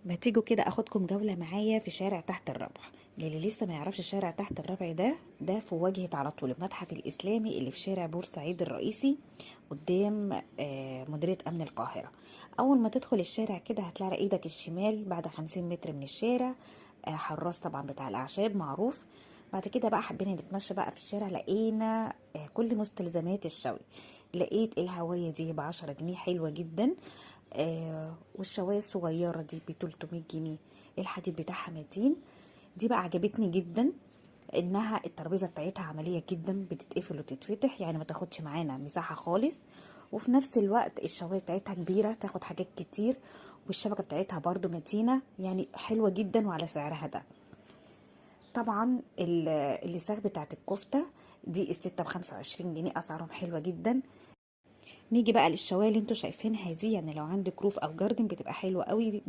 ما تيجوا كده اخدكم جولة معايا في شارع تحت الرابع. اللي لسه ما يعرفش شارع تحت الرابع ده في واجهة على طول المتحف الإسلامي اللي في شارع بورسعيد الرئيسي قدام مديرية أمن القاهرة. أول ما تدخل الشارع كده هتلاقي على إيدك الشمال بعد 50 متر من الشارع حراس طبعا بتاع الأعشاب معروف. بعد كده بقى حبينا نتمشى بقى في الشارع، لقينا كل مستلزمات الشوي. لقيت الهواية دي ب10 جنيه، حلوة جدا. والشوايه الصغيره دي ب300 جنيه. الحديد بتاعها متين. دي بقى عجبتني جدا، انها الترابيزه بتاعتها عمليه جدا، بتتقفل وتتفتح يعني ما تاخدش معانا مساحه خالص. وفي نفس الوقت الشوايه بتاعتها كبيره تاخد حاجات كتير، والشبكه بتاعتها برضو متينه، يعني حلوه جدا وعلى سعرها ده. طبعا اللساغ بتاعت الكفته دي الستة ب25 جنيه، اسعارهم حلوه جدا. نيجي بقى للشوايه اللي انتوا شايفينها دي، يعني لو عندك روف او جاردن بتبقى حلوه قوي دي.